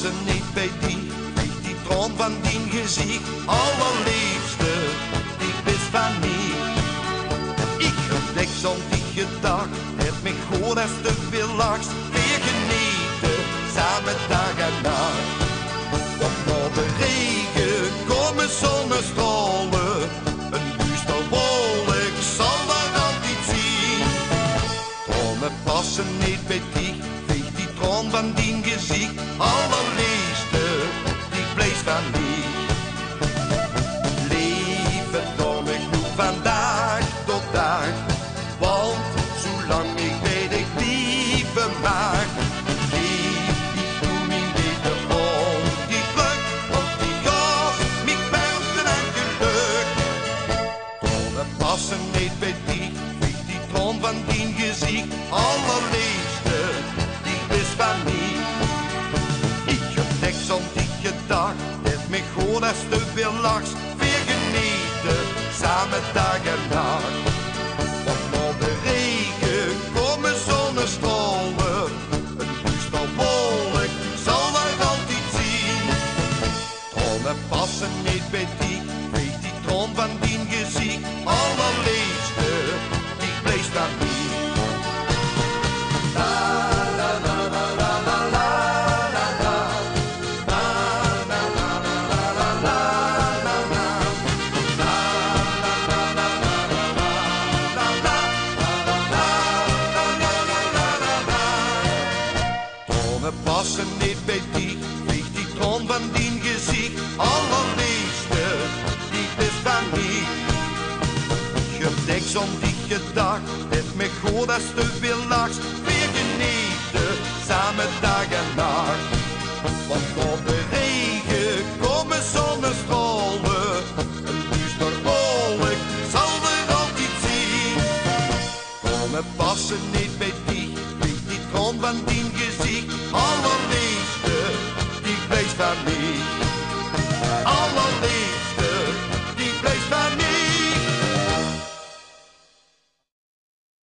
passen niet bij die, weet die troon van dien gezicht. Allerliefste, die best van mij. Ik gedek zo'n die dag, het me gewoon als te veel lachs. Weer genieten, samen dag en nacht. Want na de regen komen zonnestralen, een duister wolk zal er altijd zien. Tronen passen niet bij die, veeg die troon van dien gezicht. Allerliefste, die bleef van mij. Leven dan ik nu van dag tot dag, want zolang ik weet ik lieven mag. Geef die toen in deze ongeluk, want die gaat mij buiten en geluk. Tronen passen niet bij die, veeg die troon van dien gezicht. Allerliefste, die is van mij. Ik gedek zo'n dikke dag, het me gewoon als te veel lachs. Weer genieten, samen dag en nacht. Want na de regen komen zonnestralen, een duister wolk zal er altijd zien. Tronen passen niet bij die, weet die troon van dien gezicht. Allerliefste, die bleef van mij. Passen niet bij die, veeg die troon van dien gezicht. Allerliefste, die is van mij. Gedek zo'n dikke dag, het me goed als te veel lachs. Weer genieten, samen dag en nacht. Want op de regen komen zonnestralen, een duister wolk zal er altijd zien. Tronen passen niet bij die, veeg die troon van dien gezicht. Allerliefste, die bleef van mij.